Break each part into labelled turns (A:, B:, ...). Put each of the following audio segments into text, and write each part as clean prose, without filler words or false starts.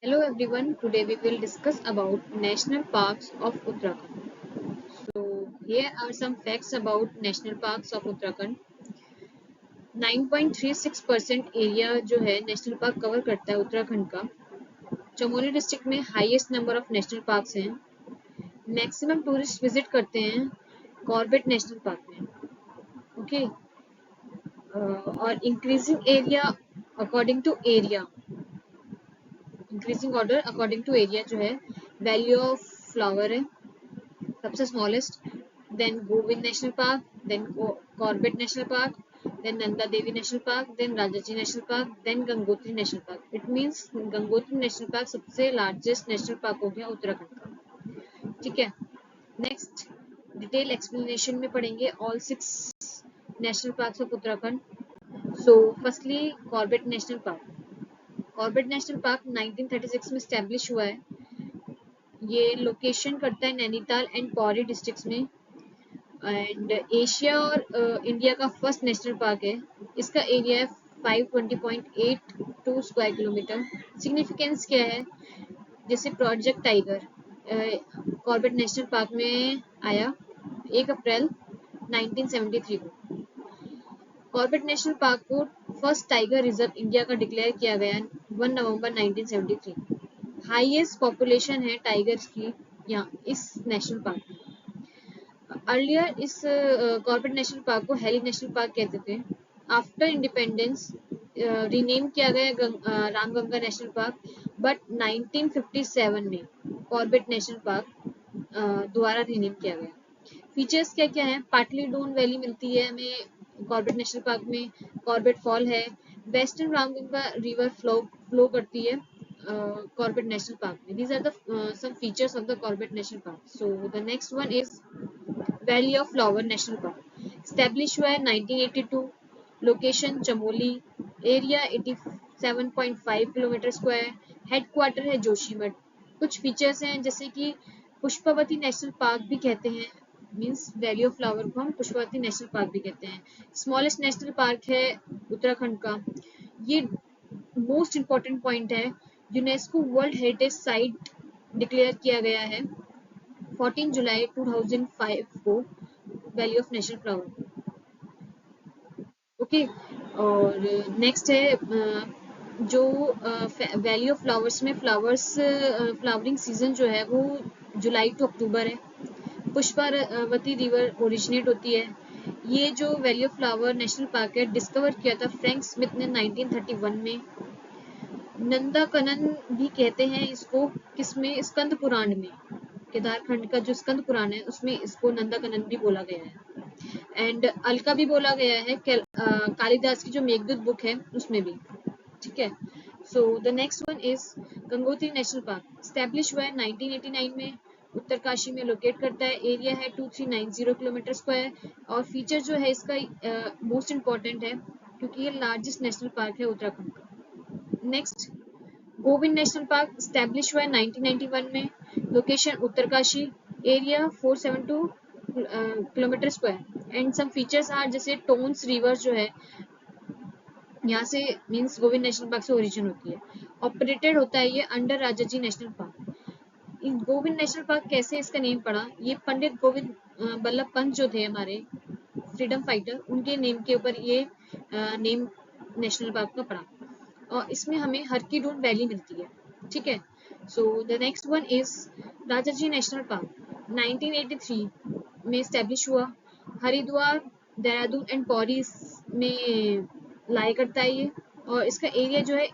A: Hello everyone, today we will discuss about National Parks of Uttarakhand. So here are some facts about National Parks of Uttarakhand. 9.36% area जो है national park cover करता है उत्तराखंड का। Chamoli district में highest number of national parks हैं। Maximum tourist visit करते हैं Corbett national park में। ओके और increasing area according to area, increasing order according to area जो है वैल्यू ऑफ फ्लावर है सबसे smallest, then Govind national park, then Corbett national park, then Nanda Devi national park, then Rajaji national park, then Gangotri national park. It means Gangotri national park सबसे largest national park हो गया उत्तराखंड का। ठीक है, नेक्स्ट डिटेल एक्सप्लेनेशन में पढ़ेंगे all 6 national parks of Uttarakhand. So firstly Corbett national park. Corbett national park 1936 में establish हुआ है। ये लोकेशन करता है नैनीताल एंड पौड़ी डिस्ट्रिक्ट्स में एंड एशिया और इंडिया का फर्स्ट नेशनल पार्क है। इसका एरिया है 520.82 स्क्वायर किलोमीटर। सिग्निफिकेंस क्या है, जैसे project tiger Corbett national park में आया 1 अप्रैल 1973 को। कॉर्बेट नेशनल पार्क को फर्स्ट टाइगर रिजर्व इंडिया का डिक्लेयर किया गया 1 नवंबर 1973। हाईएस्ट पॉपुलेशन है टाइगर्स की यहाँ इस नेशनल पार्क में। अर्लियर इस कॉर्बेट नेशनल पार्क को हेली नेशनल पार्क कहते थे। आफ्टर इंडिपेंडेंस रीनेम किया गया रामगंगा नेशनल पार्क, बट 1957 में कॉर्बेट नेशनल पार्क दोबारा रीनेम किया गया। फीचर्स क्या क्या है, पाटली डोन वैली मिलती है हमें कॉर्बेट नेशनल पार्क में, कॉर्बेट फॉल है, वेस्टर्न रामगंगा रिवर फ्लो करती है कॉर्बेट नेशनल पार्क में। These are the some features of the Corbett national Park. So the next one is valley of flower National Park. Establish हुआ है 1982। Location Chamoli, area 87.5 kilometre square, headquarter है जोशीमठ। कुछ features हैं जैसे कि पुष्पावती नेशनल पार्क भी कहते हैं, मींस वैली ऑफ फ्लावर को हम पुष्पावती नेशनल पार्क भी कहते हैं। स्मॉलेस्ट नेशनल पार्क है उत्तराखंड का। ये मोस्ट इम्पोर्टेंट पॉइंट है, UNESCO world heritage site declare किया गया है 14 जुलाई 2005 को valley of national flower. Okay, और नेक्स्ट है जो वैली ऑफ फ्लावर्स में फ्लावरिंग सीजन जो है वो जुलाई टू अक्टूबर है। पुष्पावती रिवर ओरिजिनेट होती है। ये जो valley of flower National Park है डिस्कवर किया था फ्रैंक स्मिथ ने 1931 में। नंदा कनन भी कहते हैं इसको, किसमें, स्कंद पुराण में। केदारखंड का जो स्कंद पुराण है उसमें इसको नंदा कनन भी बोला गया है एंड अलका भी बोला गया है कालिदास की जो मेघदूत बुक है उसमें भी। ठीक है, सो the next one is Gangotri national Park. Establish हुआ है 1989 में, उत्तरकाशी में लोकेट करता है। एरिया है 2390 किलोमीटर स्क्वायर और फीचर जो है इसका मोस्ट इम्पॉर्टेंट है क्योंकि ये लार्जेस्ट नेशनल पार्क है उत्तराखंड का। Next Govind national Park establish हुआ है 1991 में। Location Uttarkashi, area 472 kilometre square and some features are जैसे टोन्स रिवर जो है यहाँ से मींस गोविंद नेशनल पार्क से ओरिजिन होती है। ऑपरेटेड होता है ये under Rajaji national Park. Govind national Park कैसे इसका नेम पड़ा, ये पंडित गोविंद बल्लभ पंत जो थे हमारे फ्रीडम फाइटर, उनके नेम के ऊपर ये नेम नेशनल पार्क का पड़ा और इसमें हमें हरकी डून वैली मिलती है। ठीक है, सो the next one is Rajaji national park 1983 में स्टैब्लिश हुआ। हरिद्वार, देहरादून एंड पौड़ी में लाई करता है ये और इसका एरिया जो है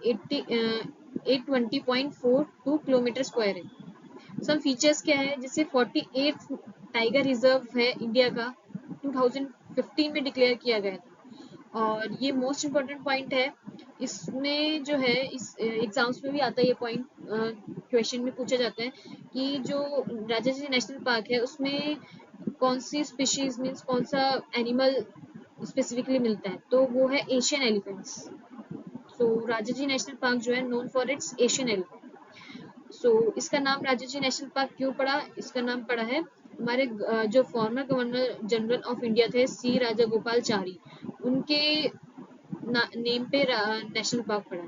A: 820.42 किलोमीटर स्क्वायर है। सम फीचर्स क्या है, जैसे 48 टाइगर रिजर्व है इंडिया का, 2015 में डिक्लेयर किया गया था और ये मोस्ट इम्पोर्टेंट पॉइंट है। इसमें जो है इस एग्जाम्स में भी आता है ये पॉइंट, क्वेश्चन में पूछा जाता है कि जो राजाजी नेशनल पार्क है उसमें कौन सी स्पीशीज मीन्स कौन सा एनिमल स्पेसिफिकली मिलता है, तो वो है Asian elephants. So Rajaji national park जो है known for its Asian elephant. So इसका नाम राजाजी नेशनल पार्क क्यों पड़ा, इसका नाम पड़ा है हमारे जो former governor general of India थे सी राजा गोपाल चारी, उनके नेम पे नेशनल पार्क पड़ा।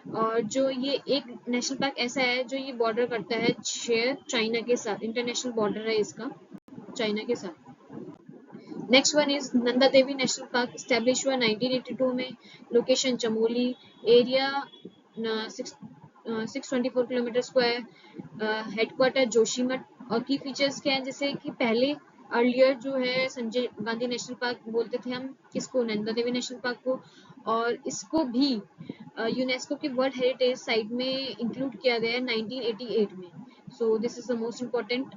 A: और जो ये एक नेशनल पार्क ऐसा है जो ये बॉर्डर करता है शेयर चाइना के साथ, इंटरनेशनल बॉर्डर है इसका चाइना के साथ। Next one is Nanda Devi national Park, establish हुआ 1982 में, location Chamoli, area 624 kilometre square, headquarter Joshimath. और की फीचर्स क्या हैं, जैसे कि पहले अर्लियर जो है संजय गांधी नेशनल पार्क बोलते थे हम किसको, नंदा देवी नेशनल पार्क को, और इसको भी यूनेस्को के वर्ल्ड हेरिटेज साइट में इंक्लूड किया गया है 1988 में। So this is the most important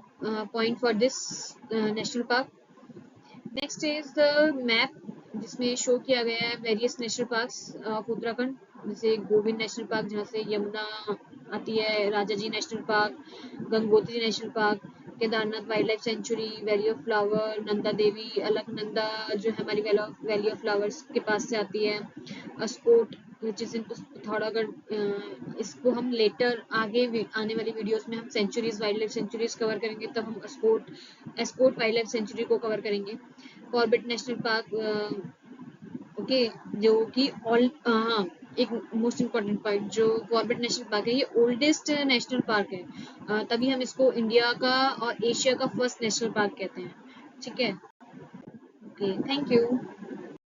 A: point for this national park. Next is the map जिसमें शो किया गया है various national parks of Uttarakhand, जैसे गोविंद नेशनल पार्क जहाँ से यमुना आती है, Rajaji national park, Gangotri national park, Kedarnath wild life sanctuary, valley of flower, Nanda Devi, Alaknanda जो है हमारी वैली ऑफ फ्लावर्स के पास से आती है, Askot which is in Pithoragarh. इसको हम लेटर आगे आने वाली वीडियोस में हम sanctuaries wild life sanctuaries cover करेंगे, तब हम एस्कोट वाइल्ड लाइफ सेंचुरी को कवर करेंगे। कॉर्बेट नेशनल पार्क, ओके, जो कि हाँ, एक मोस्ट इम्पोर्टेंट पॉइंट, जो कॉर्बेट नेशनल पार्क है ये ओल्डेस्ट नेशनल पार्क है, तभी हम इसको इंडिया का और एशिया का फर्स्ट नेशनल पार्क कहते हैं। ठीक है, ओके, थैंक यू।